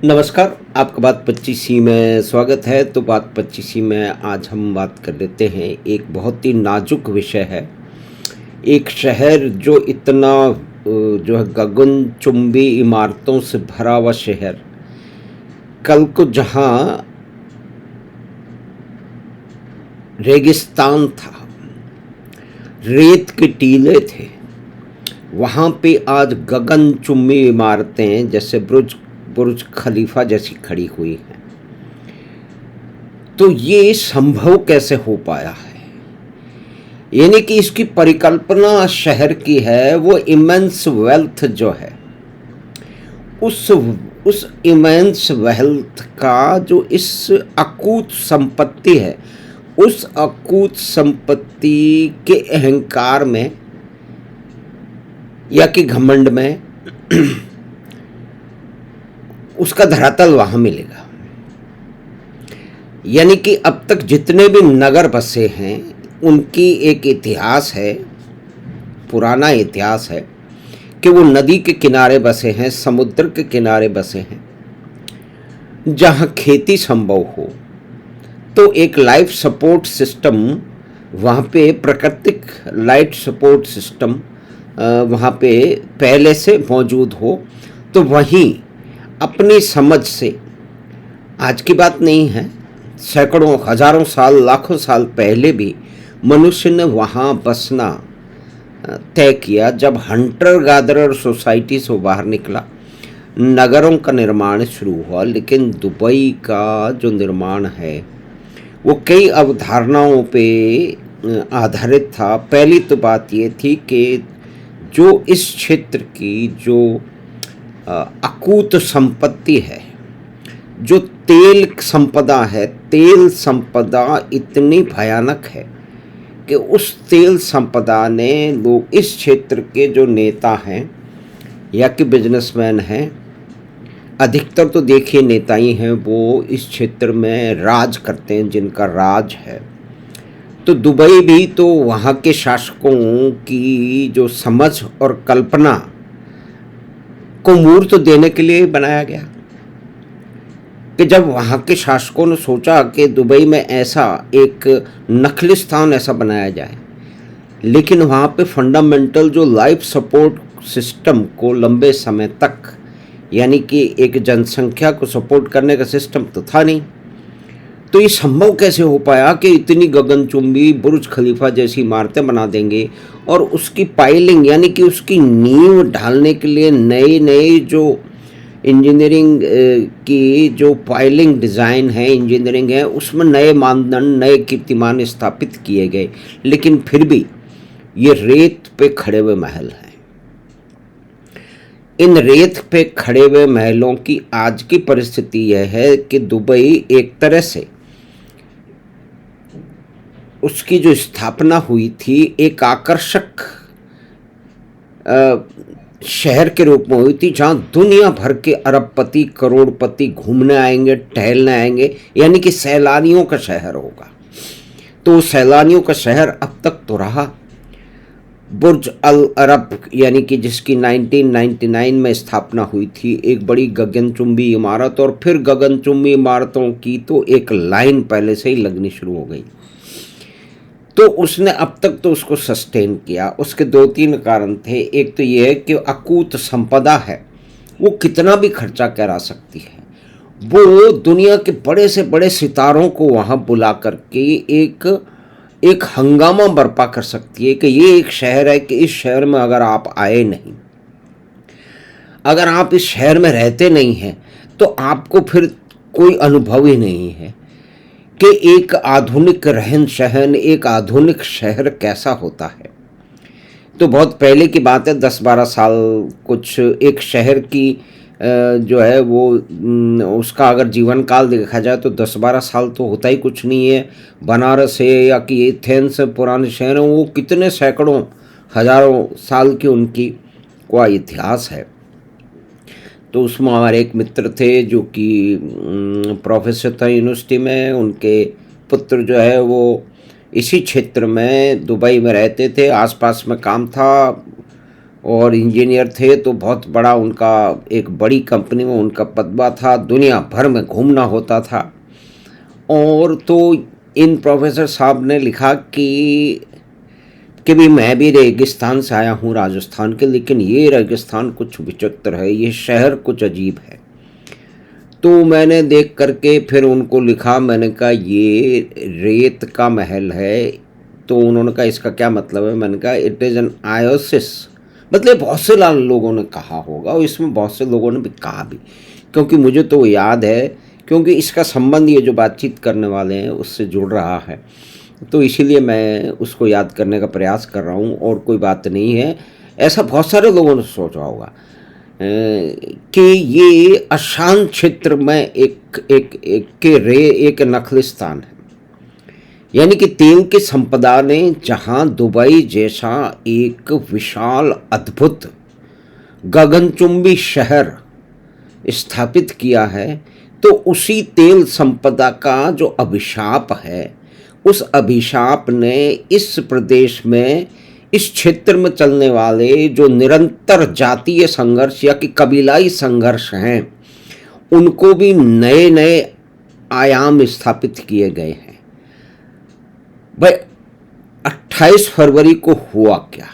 नमस्कार, आपका बात 25 में स्वागत है। तो बात 25 में आज हम बात कर लेते हैं, एक बहुत ही नाजुक विषय है। एक शहर जो इतना जो है गगनचुंबी इमारतों से भरा हुआ शहर, कल को जहाँ रेगिस्तान था, रेत के टीले थे, वहाँ पे आज गगनचुंबी इमारतें जैसे बुर्ज बुर्ज खलीफा जैसी खड़ी हुई हैं। तो ये संभव कैसे हो पाया है? यानी कि इसकी परिकल्पना शहर की है, वो इमेंस वेल्थ जो है, उस इमेंस वेल्थ का जो इस अकूत संपत्ति है, उस अकूत संपत्ति के अहंकार में या कि घमंड में उसका धरातल वहां मिलेगा। यानी कि अब तक जितने भी नगर बसे हैं, उनकी एक इतिहास है, पुराना इतिहास है कि वो नदी के किनारे बसे हैं, समुद्र के किनारे बसे हैं, जहाँ खेती संभव हो। तो एक लाइफ सपोर्ट सिस्टम वहाँ पे, प्राकृतिक लाइफ सपोर्ट सिस्टम वहाँ पे पहले से मौजूद हो। तो वहीं अपनी समझ से, आज की बात नहीं है, सैकड़ों हजारों साल लाखों साल पहले भी मनुष्य ने वहाँ बसना तय किया। जब हंटर गैदरर सोसाइटी से बाहर निकला, नगरों का निर्माण शुरू हुआ। लेकिन दुबई का जो निर्माण है वो कई अवधारणाओं पे आधारित था। पहली तो बात ये थी कि जो इस क्षेत्र की जो अकूत संपत्ति है, जो तेल संपदा है, तेल संपदा इतनी भयानक है कि उस तेल संपदा ने लोग, इस क्षेत्र के जो नेता हैं या कि बिजनेसमैन हैं, अधिकतर तो देखिए नेता ही हैं, वो इस क्षेत्र में राज करते हैं, जिनका राज है। तो दुबई भी तो वहाँ के शासकों की जो समझ और कल्पना को मूर्त देने के लिए बनाया गया कि जब वहाँ के शासकों ने सोचा कि दुबई में ऐसा एक नखलिस्तान ऐसा बनाया जाए, लेकिन वहाँ पे फंडामेंटल जो लाइफ सपोर्ट सिस्टम को लंबे समय तक, यानी कि एक जनसंख्या को सपोर्ट करने का सिस्टम तो था नहीं। तो ये संभव कैसे हो पाया कि इतनी गगनचुंबी बुर्ज खलीफा जैसी इमारतें बना देंगे और उसकी पाइलिंग, यानी कि उसकी नींव ढालने के लिए नए नए जो इंजीनियरिंग की जो पाइलिंग डिज़ाइन है, इंजीनियरिंग है, उसमें नए मानदंड, नए कीर्तिमान स्थापित किए गए। लेकिन फिर भी ये रेत पे खड़े हुए महल हैं। इन रेत पे खड़े हुए महलों की आज की परिस्थिति यह है कि दुबई एक तरह से, उसकी जो स्थापना हुई थी एक आकर्षक शहर के रूप में हुई थी, जहाँ दुनिया भर के अरबपति, करोड़पति घूमने आएंगे, टहलने आएंगे, यानी कि सैलानियों का शहर होगा। तो सैलानियों का शहर अब तक तो रहा। बुर्ज अल अरब, यानी कि जिसकी 1999 में स्थापना हुई थी, एक बड़ी गगनचुंबी इमारत, और फिर गगनचुंबी इमारतों की तो एक लाइन पहले से ही लगनी शुरू हो गई। तो उसने अब तक तो उसको सस्टेन किया। उसके दो तीन कारण थे। एक तो ये है कि अकूत संपदा है, वो कितना भी खर्चा करा सकती है। वो दुनिया के बड़े से बड़े सितारों को वहाँ बुला करके एक हंगामा बर्पा कर सकती है कि ये एक शहर है कि इस शहर में अगर आप आए नहीं, अगर आप इस शहर में रहते नहीं हैं, तो आपको फिर कोई अनुभव ही नहीं है कि एक आधुनिक रहन सहन, एक आधुनिक शहर कैसा होता है। तो बहुत पहले की बात है, 10-12 साल कुछ एक शहर की जो है वो उसका अगर जीवन काल देखा जाए तो 10-12 साल तो होता ही कुछ नहीं है। बनारस है या कि एथेंस पुराने शहर हैं, वो कितने सैकड़ों हजारों साल की उनकी का इतिहास है। तो उसमें हमारे एक मित्र थे जो कि प्रोफेसर था यूनिवर्सिटी में, उनके पुत्र जो है वो इसी क्षेत्र में दुबई में रहते थे, आसपास में काम था, और इंजीनियर थे, तो बहुत बड़ा उनका एक बड़ी कंपनी में उनका पदवा था, दुनिया भर में घूमना होता था। और तो इन प्रोफेसर साहब ने लिखा कि भी मैं भी रेगिस्तान से आया हूँ राजस्थान के, लेकिन ये रेगिस्तान कुछ विचित्र है, ये शहर कुछ अजीब है। तो मैंने देख करके फिर उनको लिखा, मैंने कहा ये रेत का महल है। तो उन्होंने कहा इसका क्या मतलब है? मैंने कहा इट इज़ एन आयोसिस। मतलब बहुत से लोगों ने कहा होगा और इसमें बहुत से लोगों ने भी कहा भी, क्योंकि मुझे तो याद है, क्योंकि इसका संबंध ये जो बातचीत करने वाले हैं उससे जुड़ रहा है, तो इसीलिए मैं उसको याद करने का प्रयास कर रहा हूँ, और कोई बात नहीं है। ऐसा बहुत सारे लोगों ने सोचा होगा कि ये अशांत क्षेत्र में एक नखलिस्तान है, यानी कि तेल की संपदा ने जहाँ दुबई जैसा एक विशाल अद्भुत गगनचुंबी शहर स्थापित किया है, तो उसी तेल संपदा का जो अभिशाप है, उस अभिशाप ने इस प्रदेश में, इस क्षेत्र में चलने वाले जो निरंतर जातीय संघर्ष या कि कबीलाई संघर्ष हैं, उनको भी नए नए आयाम स्थापित किए गए हैं। भाई 28 फरवरी को हुआ क्या?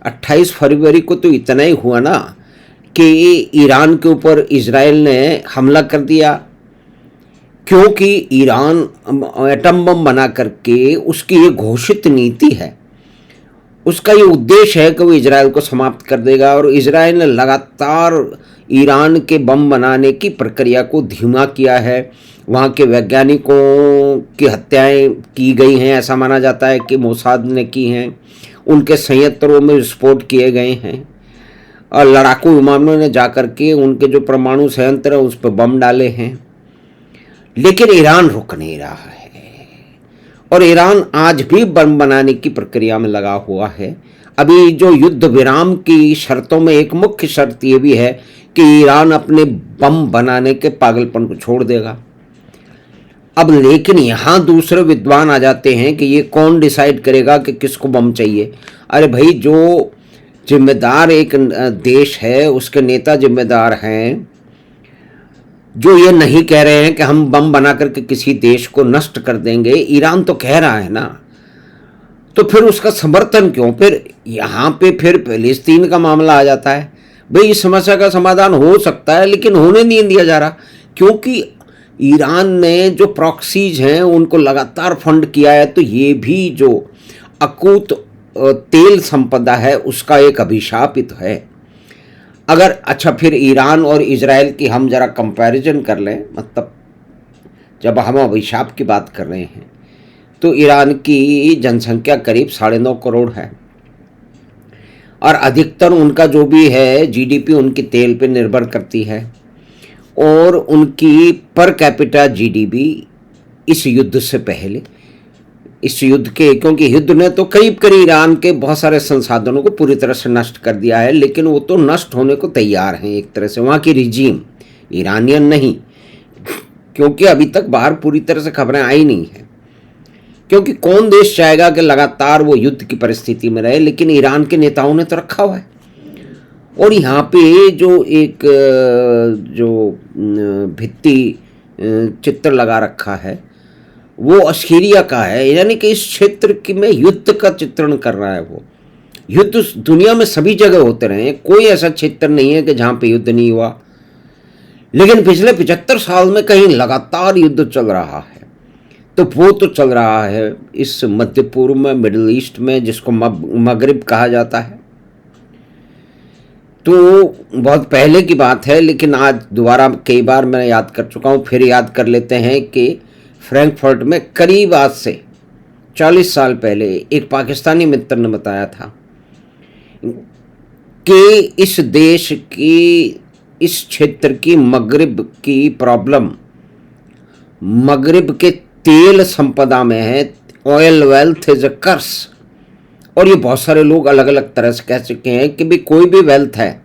28 फरवरी को तो इतना ही हुआ ना कि ईरान के ऊपर इजराइल ने हमला कर दिया, क्योंकि ईरान एटम बम बना करके उसकी ये घोषित नीति है, उसका ये उद्देश्य है कि वो इजराइल को समाप्त कर देगा। और इजराइल ने लगातार ईरान के बम बनाने की प्रक्रिया को धीमा किया है। वहाँ के वैज्ञानिकों की हत्याएं की गई हैं, ऐसा माना जाता है कि मोसाद ने की हैं। उनके संयंत्रों में विस्फोट किए गए हैं और लड़ाकू विमानों ने जाकर के उनके जो परमाणु संयंत्र है उस पर बम डाले हैं। लेकिन ईरान रुक नहीं रहा है, और ईरान आज भी बम बनाने की प्रक्रिया में लगा हुआ है। अभी जो युद्ध विराम की शर्तों में एक मुख्य शर्त ये भी है कि ईरान अपने बम बनाने के पागलपन को छोड़ देगा। अब लेकिन यहाँ दूसरे विद्वान आ जाते हैं कि ये कौन डिसाइड करेगा कि किसको बम चाहिए। अरे भाई, जो जिम्मेदार एक देश है उसके नेता जिम्मेदार हैं, जो ये नहीं कह रहे हैं कि हम बम बना करके किसी देश को नष्ट कर देंगे। ईरान तो कह रहा है ना, तो फिर उसका समर्थन क्यों? फिर यहाँ पे फिर फिलिस्तीन का मामला आ जाता है। भाई इस समस्या का समाधान हो सकता है, लेकिन होने नहीं दिया जा रहा, क्योंकि ईरान ने जो प्रॉक्सीज हैं उनको लगातार फंड किया है। तो ये भी जो अकूत तेल संपदा है उसका एक अभिशापित है। अगर अच्छा, फिर ईरान और इजराइल की हम जरा कंपैरिजन कर लें, मतलब जब हम अभिशाप की बात कर रहे हैं, तो ईरान की जनसंख्या करीब 9.5 करोड़ है, और अधिकतर उनका जो भी है जीडीपी उनकी तेल पे निर्भर करती है, और उनकी पर कैपिटा जीडीपी इस युद्ध से पहले, इस युद्ध के, क्योंकि युद्ध ने तो करीब ईरान के बहुत सारे संसाधनों को पूरी तरह से नष्ट कर दिया है, लेकिन वो तो नष्ट होने को तैयार हैं एक तरह से, वहाँ की रिजीम, ईरानियन नहीं, क्योंकि अभी तक बाहर पूरी तरह से खबरें आई नहीं हैं। क्योंकि कौन देश चाहेगा कि लगातार वो युद्ध की परिस्थिति में रहे, लेकिन ईरान के नेताओं ने तो रखा हुआ है। और यहाँ पे जो एक जो भित्ति चित्र लगा रखा है वो असीरिया का है, यानी कि इस क्षेत्र की में युद्ध का चित्रण कर रहा है। वो युद्ध दुनिया में सभी जगह होते रहे, कोई ऐसा क्षेत्र नहीं है कि जहाँ पे युद्ध नहीं हुआ, लेकिन पिछले 75 साल में कहीं लगातार युद्ध चल रहा है। तो वो तो चल रहा है इस मध्य पूर्व में, मिडिल ईस्ट में, जिसको मगरिब कहा जाता है। तो बहुत पहले की बात है, लेकिन आज दोबारा कई बार मैं याद कर चुका हूँ, फिर याद कर लेते हैं कि फ्रैंकफर्ट में करीब आज से 40 साल पहले एक पाकिस्तानी मित्र ने बताया था कि इस देश की, इस क्षेत्र की, मगरिब की प्रॉब्लम मगरिब के तेल संपदा में है। ऑयल वेल्थ इज अ कर्स। और ये बहुत सारे लोग अलग अलग तरह से कह चुके हैं कि भी कोई भी वेल्थ है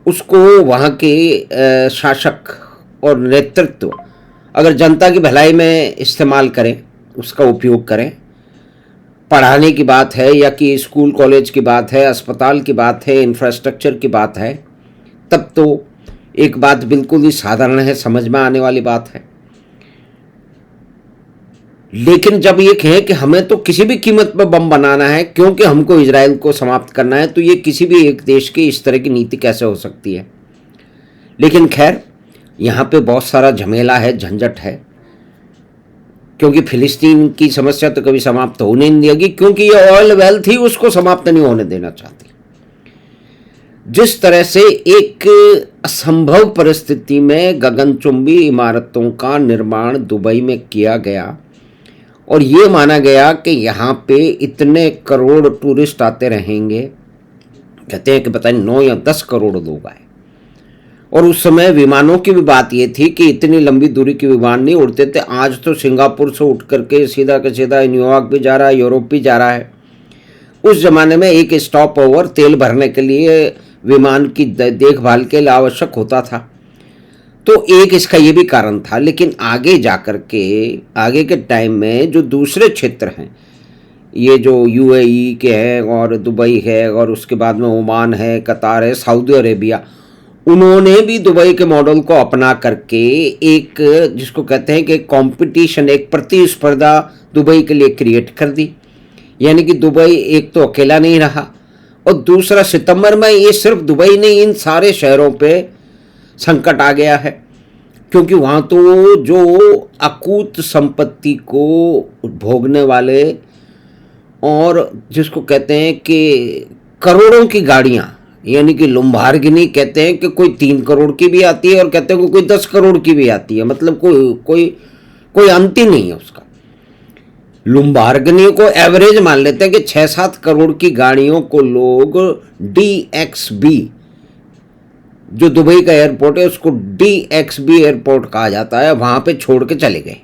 उसको वहाँ के शासक और नेतृत्व अगर जनता की भलाई में इस्तेमाल करें, उसका उपयोग करें, पढ़ाने की बात है या कि स्कूल कॉलेज की बात है, अस्पताल की बात है, इंफ्रास्ट्रक्चर की बात है, तब तो एक बात बिल्कुल ही साधारण है, समझ में आने वाली बात है। लेकिन जब ये कहें कि हमें तो किसी भी कीमत पर बम बनाना है क्योंकि हमको इजराइल को समाप्त करना है, तो ये किसी भी एक देश की इस तरह की नीति कैसे हो सकती है। लेकिन खैर, यहाँ पे बहुत सारा झमेला है, झंझट है, क्योंकि फिलिस्तीन की समस्या तो कभी समाप्त होने नहीं देगी, क्योंकि ये ऑयल वेल थी, उसको समाप्त नहीं होने देना चाहती। जिस तरह से एक असंभव परिस्थिति में गगनचुंबी इमारतों का निर्माण दुबई में किया गया और ये माना गया कि यहाँ पे इतने करोड़ टूरिस्ट आते रहेंगे, कहते हैं कि पता नहीं 9 या 10 करोड़ लोग आए। और उस समय विमानों की भी बात ये थी कि इतनी लंबी दूरी के विमान नहीं उड़ते थे। आज तो सिंगापुर से उठ करके सीधा का सीधा न्यूयॉर्क भी जा रहा है, यूरोप भी जा रहा है। उस जमाने में एक स्टॉप ओवर तेल भरने के लिए विमान की देखभाल के लिए आवश्यक होता था, तो एक इसका ये भी कारण था। लेकिन आगे जाकर के, आगे के टाइम में जो दूसरे क्षेत्र हैं, ये जो यूएई के हैं और दुबई है और उसके बाद में ओमान है, कतार है, सऊदी अरेबिया, उन्होंने भी दुबई के मॉडल को अपना करके एक, जिसको कहते हैं कि कंपटीशन, एक प्रतिस्पर्धा दुबई के लिए क्रिएट कर दी। यानी कि दुबई एक तो अकेला नहीं रहा, और दूसरा सितंबर में ये सिर्फ दुबई नहीं, इन सारे शहरों पे संकट आ गया है, क्योंकि वहाँ तो जो अकूत संपत्ति को भोगने वाले और जिसको कहते हैं कि करोड़ों की गाड़ियाँ, यानी कि लुम्बार्गिनी कहते हैं कि कोई 3 करोड़ की भी आती है और कहते हैं कि कोई 10 करोड़ की भी आती है, मतलब कोई अंत ही नहीं है उसका। लुम्बार्गिनी को एवरेज मान लेते हैं कि 6-7 करोड़ की गाड़ियों को लोग DXB, जो दुबई का एयरपोर्ट है उसको DXB एयरपोर्ट कहा जाता है, वहां पे छोड़ के चले गए।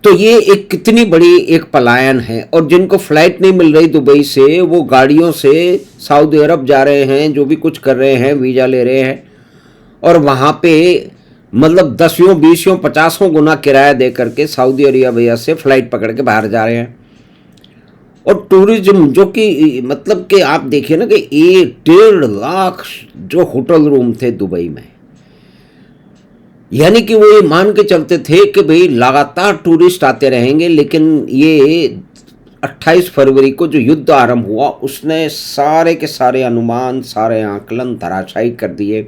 तो ये एक कितनी बड़ी एक पलायन है। और जिनको फ्लाइट नहीं मिल रही दुबई से, वो गाड़ियों से सऊदी अरब जा रहे हैं, जो भी कुछ कर रहे हैं, वीज़ा ले रहे हैं, और वहाँ पे मतलब 10, 20, 50 गुना किराया दे करके सऊदी अरेबिया से फ्लाइट पकड़ के बाहर जा रहे हैं। और टूरिज्म, जो कि मतलब कि आप देखिए ना कि 1.5 लाख जो होटल रूम थे दुबई में, यानी कि वो ये मान के चलते थे कि भाई लगातार टूरिस्ट आते रहेंगे। लेकिन ये 28 फरवरी को जो युद्ध आरंभ हुआ, उसने सारे के सारे अनुमान, सारे आकलन धराशायी कर दिए।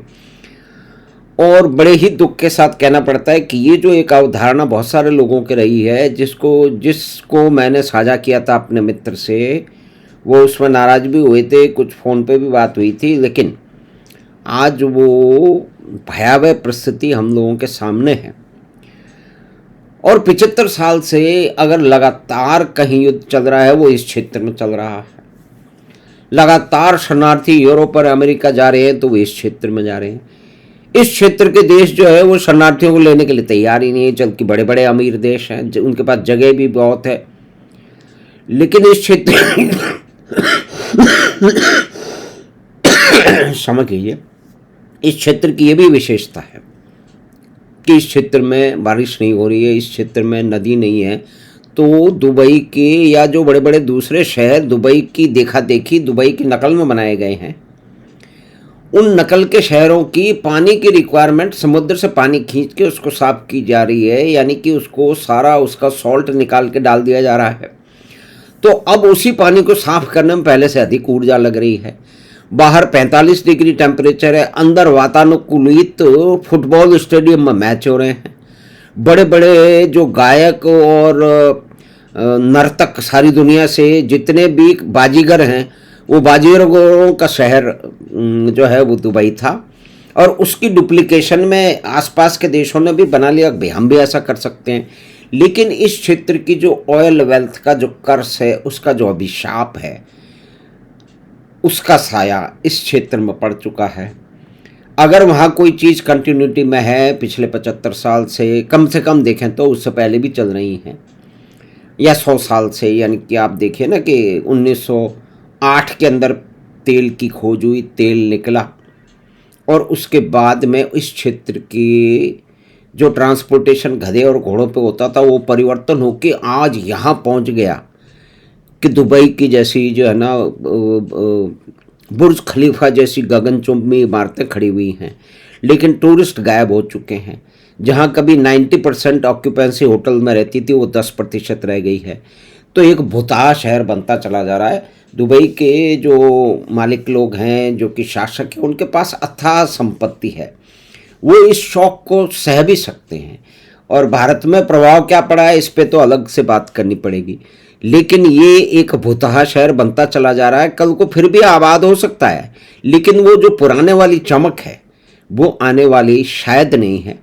और बड़े ही दुख के साथ कहना पड़ता है कि ये जो एक अवधारणा बहुत सारे लोगों की रही है, जिसको मैंने साझा किया था अपने मित्र से, वो उसमें नाराज भी हुए थे, कुछ फ़ोन पे भी बात हुई थी। लेकिन आज वो भयावह परिस्थिति हम लोगों के सामने है। और 75 साल से अगर लगातार कहीं युद्ध चल रहा है, वो इस क्षेत्र में चल रहा है। लगातार शरणार्थी यूरोप और अमेरिका जा रहे हैं, तो वो इस क्षेत्र में जा रहे हैं। इस क्षेत्र के देश जो है वो शरणार्थियों को लेने के लिए तैयार ही नहीं है, जबकि बड़े बड़े अमीर देश हैं, उनके पास जगह भी बहुत है। लेकिन इस क्षेत्र समझ लीजिए, इस क्षेत्र की ये भी विशेषता है कि इस क्षेत्र में बारिश नहीं हो रही है, इस क्षेत्र में नदी नहीं है। तो दुबई के या जो बड़े बड़े दूसरे शहर दुबई की देखा देखी, दुबई की नकल में बनाए गए हैं, उन नकल के शहरों की पानी की रिक्वायरमेंट, समुद्र से पानी खींच के उसको साफ की जा रही है, यानी कि उसको सारा उसका सॉल्ट निकाल के डाल दिया जा रहा है। तो अब उसी पानी को साफ करने में पहले से अधिक ऊर्जा लग रही है। बाहर 45 डिग्री टेम्परेचर है, अंदर वातानुकूलित फुटबॉल स्टेडियम में मैच हो रहे हैं। बड़े बड़े जो गायक और नर्तक सारी दुनिया से जितने भी बाजीगर हैं, वो बाजीगरों का शहर जो है वो दुबई था। और उसकी डुप्लीकेशन में आसपास के देशों ने भी बना लिया कि हम भी ऐसा कर सकते हैं। लेकिन इस क्षेत्र की जो ऑयल वेल्थ का जो कर्स है, उसका जो अभिशाप है, उसका साया इस क्षेत्र में पड़ चुका है। अगर वहाँ कोई चीज़ कंटिन्यूटी में है पिछले 75 साल से कम देखें तो उससे पहले भी चल रही हैं, या 100 साल से, यानी कि आप देखिए ना कि 1908 के अंदर तेल की खोज हुई, तेल निकला, और उसके बाद में इस क्षेत्र की जो ट्रांसपोर्टेशन गधे और घोड़ों पे होता था वो परिवर्तन होके आज यहाँ पहुँच गया कि दुबई की जैसी जो है ना बुर्ज खलीफा जैसी गगनचुंबी इमारतें खड़ी हुई हैं, लेकिन टूरिस्ट गायब हो चुके हैं। जहाँ कभी 90% ऑक्यूपेंसी होटल में रहती थी वो 10% रह गई है। तो एक भुताहा शहर बनता चला जा रहा है। दुबई के जो मालिक लोग हैं, जो कि शासक हैं, उनके पास अथाह संपत्ति है, वो इस शौक को सह भी सकते हैं। और भारत में प्रभाव क्या पड़ा है इस पे तो अलग से बात करनी पड़ेगी, लेकिन ये एक भुतहा शहर बनता चला जा रहा है। कल को फिर भी आबाद हो सकता है, लेकिन वो जो पुराने वाली चमक है वो आने वाली शायद नहीं है।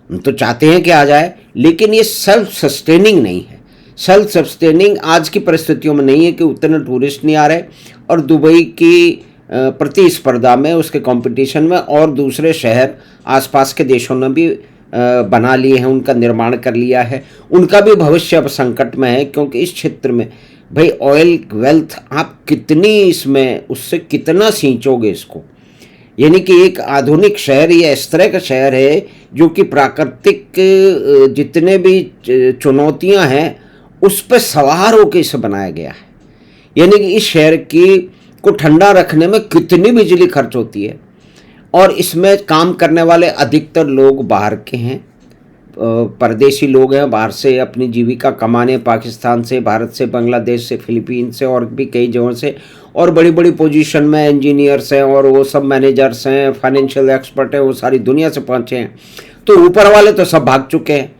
हम तो चाहते हैं कि आ जाए, लेकिन ये सेल्फ सस्टेनिंग नहीं है। सेल्फ सस्टेनिंग आज की परिस्थितियों में नहीं है कि उतने टूरिस्ट नहीं आ रहे, और दुबई की प्रतिस्पर्धा में, उसके कंपटीशन में और दूसरे शहर आसपास के देशों ने भी बना लिए हैं, उनका निर्माण कर लिया है। उनका भी भविष्य अब संकट में है, क्योंकि इस क्षेत्र में भाई ऑयल वेल्थ आप कितनी इसमें उससे कितना सींचोगे इसको। यानी कि एक आधुनिक शहर या इस तरह का शहर है जो कि प्राकृतिक जितने भी चुनौतियां हैं उस पर सवार होकर इसे बनाया गया है। यानी कि इस शहर की को ठंडा रखने में कितनी बिजली खर्च होती है, और इसमें काम करने वाले अधिकतर लोग बाहर के हैं, परदेशी लोग हैं, बाहर से अपनी जीविका कमाने, पाकिस्तान से, भारत से, बांग्लादेश से, फिलीपीन से और भी कई जगहों से, और बड़ी बड़ी पोजीशन में इंजीनियर्स हैं और वो सब मैनेजर्स हैं, फाइनेंशियल एक्सपर्ट हैं, वो सारी दुनिया से पहुँचे हैं। तो ऊपर वाले तो सब भाग चुके हैं।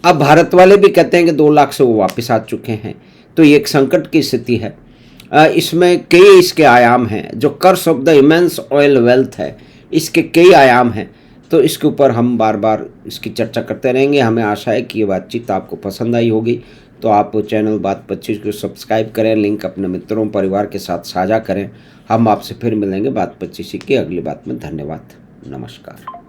अब भारत वाले भी कहते हैं कि 2 लाख से वो वापस आ चुके हैं। तो ये एक संकट की स्थिति है। इसमें कई इसके आयाम हैं। जो curse of the immense oil wealth है, इसके कई आयाम हैं। तो इसके ऊपर हम बार बार इसकी चर्चा करते रहेंगे। हमें आशा है कि ये बातचीत आपको पसंद आई होगी। तो आप चैनल बात 25 को सब्सक्राइब करें, लिंक अपने मित्रों परिवार के साथ साझा करें। हम आपसे फिर मिलेंगे बात 25 की अगली बात में। धन्यवाद, नमस्कार।